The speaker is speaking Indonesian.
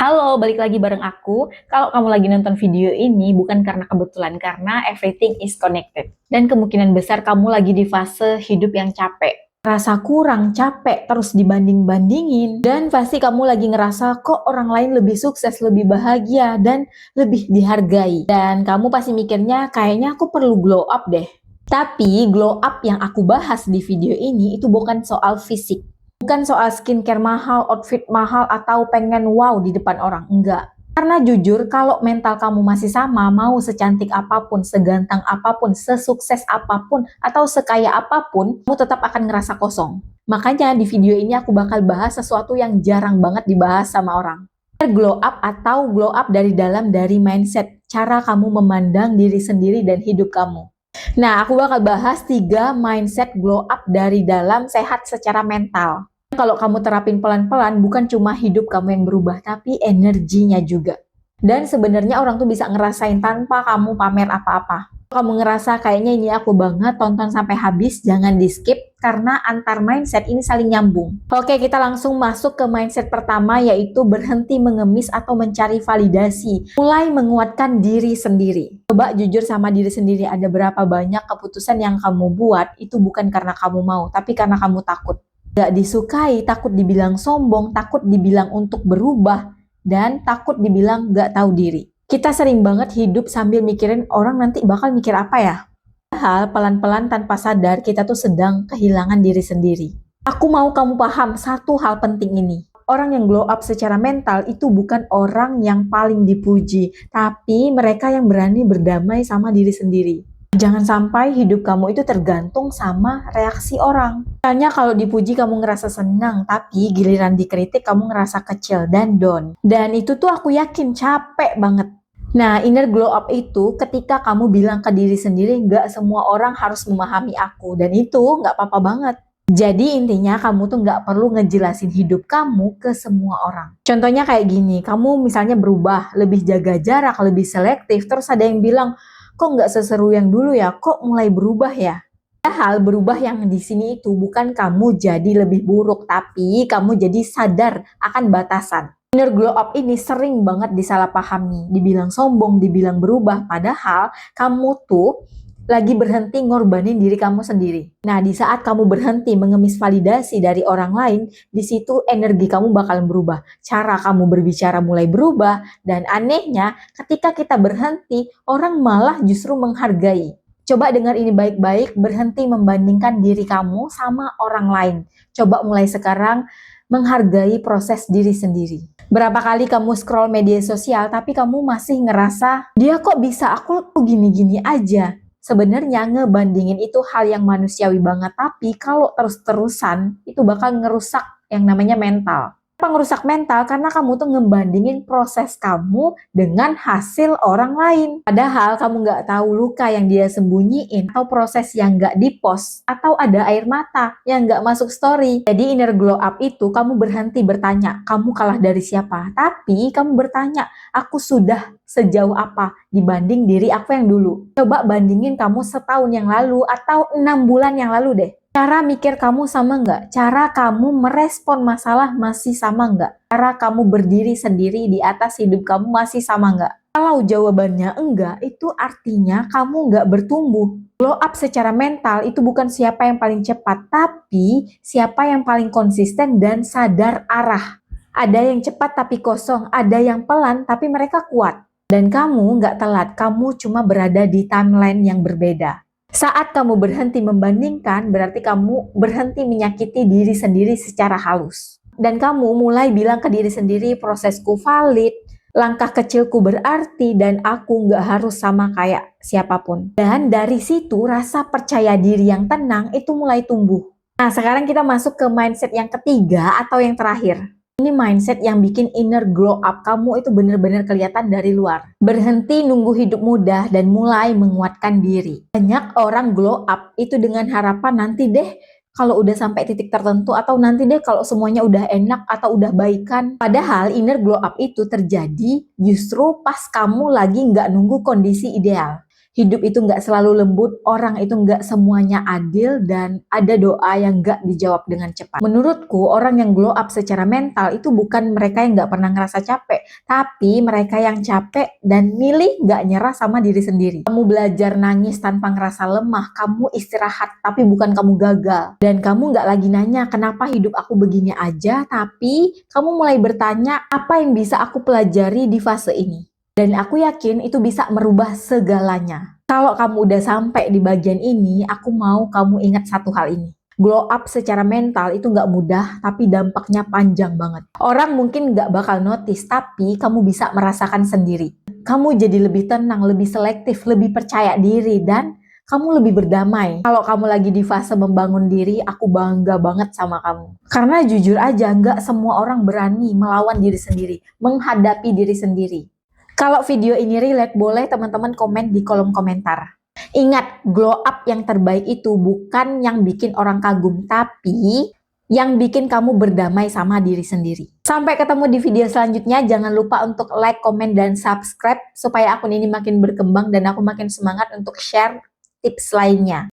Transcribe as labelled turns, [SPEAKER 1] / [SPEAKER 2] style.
[SPEAKER 1] Halo, balik lagi bareng aku. Kalau kamu lagi nonton video ini bukan karena kebetulan, karena everything is connected. Dan kemungkinan besar kamu lagi di fase hidup yang capek. Rasa kurang, capek, terus dibanding-bandingin. Dan pasti kamu lagi ngerasa kok orang lain lebih sukses, lebih bahagia, dan lebih dihargai. Dan kamu pasti mikirnya kayaknya aku perlu glow up deh. Tapi glow up yang aku bahas di video ini itu bukan soal fisik. Bukan soal skincare mahal, outfit mahal, atau pengen wow di depan orang. Enggak. Karena jujur, kalau mental kamu masih sama, mau secantik apapun, segantang apapun, sesukses apapun, atau sekaya apapun, kamu tetap akan ngerasa kosong. Makanya di video ini aku bakal bahas sesuatu yang jarang banget dibahas sama orang. Glow up atau glow up dari dalam dari mindset. Cara kamu memandang diri sendiri dan hidup kamu. Nah, aku bakal bahas 3 mindset glow up dari dalam sehat secara mental. Kalau kamu terapin pelan-pelan, bukan cuma hidup kamu yang berubah, tapi energinya juga. Dan sebenarnya orang tuh bisa ngerasain tanpa kamu pamer apa-apa. Kalau kamu ngerasa kayaknya ini aku banget, tonton sampai habis, jangan di skip, karena antar mindset ini saling nyambung. Oke, kita langsung masuk ke mindset pertama, yaitu berhenti mengemis atau mencari validasi. Mulai menguatkan diri sendiri. Coba jujur sama diri sendiri, ada berapa banyak keputusan yang kamu buat, itu bukan karena kamu mau, tapi karena kamu takut. Gak disukai, takut dibilang sombong, takut dibilang untuk berubah, dan takut dibilang gak tahu diri. Kita sering banget hidup sambil mikirin orang nanti bakal mikir apa ya. Padahal pelan-pelan tanpa sadar kita tuh sedang kehilangan diri sendiri. Aku mau kamu paham satu hal penting ini. Orang yang glow up secara mental itu bukan orang yang paling dipuji, tapi mereka yang berani berdamai sama diri sendiri. Jangan sampai hidup kamu itu tergantung sama reaksi orang. Misalnya kalau dipuji kamu ngerasa senang, tapi giliran dikritik kamu ngerasa kecil dan down. Dan itu tuh aku yakin capek banget. Nah, inner glow up itu ketika kamu bilang ke diri sendiri, nggak semua orang harus memahami aku. Dan itu nggak apa-apa banget. Jadi intinya kamu tuh nggak perlu ngejelasin hidup kamu ke semua orang. Contohnya kayak gini, kamu misalnya berubah, lebih jaga jarak, lebih selektif, terus ada yang bilang, kok nggak seseru yang dulu ya, kok mulai berubah ya? Padahal berubah yang di sini itu bukan kamu jadi lebih buruk, tapi kamu jadi sadar akan batasan. Inner glow up ini sering banget disalahpahami, dibilang sombong, dibilang berubah, padahal kamu tuh lagi berhenti ngorbanin diri kamu sendiri. Nah, di saat kamu berhenti mengemis validasi dari orang lain, di situ energi kamu bakal berubah. Cara kamu berbicara mulai berubah, dan anehnya ketika kita berhenti, orang malah justru menghargai. Coba dengar ini baik-baik, berhenti membandingkan diri kamu sama orang lain. Coba mulai sekarang menghargai proses diri sendiri. Berapa kali kamu scroll media sosial tapi kamu masih ngerasa, dia kok bisa, aku gini-gini aja. Sebenarnya ngebandingin itu hal yang manusiawi banget, tapi kalau terus-terusan itu bakal ngerusak yang namanya mental. Kenapa ngerusak mental? Karena kamu tuh ngebandingin proses kamu dengan hasil orang lain. Padahal kamu nggak tahu luka yang dia sembunyiin, atau proses yang nggak dipost, atau ada air mata yang nggak masuk story. Jadi inner glow up itu kamu berhenti bertanya, kamu kalah dari siapa? Tapi kamu bertanya, aku sudah sejauh apa dibanding diri aku yang dulu. Coba bandingin kamu setahun yang lalu atau 6 bulan yang lalu deh. Cara mikir kamu sama nggak? Cara kamu merespon masalah masih sama nggak? Cara kamu berdiri sendiri di atas hidup kamu masih sama nggak? Kalau jawabannya enggak, itu artinya kamu nggak bertumbuh. Glow up secara mental itu bukan siapa yang paling cepat, tapi siapa yang paling konsisten dan sadar arah. Ada yang cepat tapi kosong, ada yang pelan tapi mereka kuat. Dan kamu nggak telat, kamu cuma berada di timeline yang berbeda. Saat kamu berhenti membandingkan, berarti kamu berhenti menyakiti diri sendiri secara halus. Dan kamu mulai bilang ke diri sendiri, prosesku valid, langkah kecilku berarti, dan aku nggak harus sama kayak siapapun. Dan dari situ, rasa percaya diri yang tenang itu mulai tumbuh. Nah, sekarang kita masuk ke mindset yang ketiga atau yang terakhir. Ini mindset yang bikin inner glow up kamu itu benar-benar kelihatan dari luar. Berhenti nunggu hidup mudah dan mulai menguatkan diri. Banyak orang glow up itu dengan harapan nanti deh kalau udah sampai titik tertentu, atau nanti deh kalau semuanya udah enak atau udah baikan. Padahal inner glow up itu terjadi justru pas kamu lagi nggak nunggu kondisi ideal. hidup itu nggak selalu lembut, orang itu nggak semuanya adil, dan ada doa yang nggak dijawab dengan cepat. Menurutku, orang yang glow up secara mental itu bukan mereka yang nggak pernah ngerasa capek, tapi mereka yang capek dan milih nggak nyerah sama diri sendiri. Kamu belajar nangis tanpa ngerasa lemah, kamu istirahat tapi bukan kamu gagal. Dan kamu nggak lagi nanya kenapa hidup aku begini aja, tapi kamu mulai bertanya apa yang bisa aku pelajari di fase ini. Dan aku yakin itu bisa merubah segalanya. Kalau kamu udah sampai di bagian ini, aku mau kamu ingat satu hal ini. Glow up secara mental itu nggak mudah, tapi dampaknya panjang banget. Orang mungkin nggak bakal notice, tapi kamu bisa merasakan sendiri. Kamu jadi lebih tenang, lebih selektif, lebih percaya diri, dan kamu lebih berdamai. Kalau kamu lagi di fase membangun diri, aku bangga banget sama kamu. Karena jujur aja, nggak semua orang berani melawan diri sendiri, menghadapi diri sendiri. Kalau video ini relate, boleh teman-teman komen di kolom komentar. Ingat, glow up yang terbaik itu bukan yang bikin orang kagum, tapi yang bikin kamu berdamai sama diri sendiri. Sampai ketemu di video selanjutnya. Jangan lupa untuk like, komen, dan subscribe supaya akun ini makin berkembang dan aku makin semangat untuk share tips lainnya.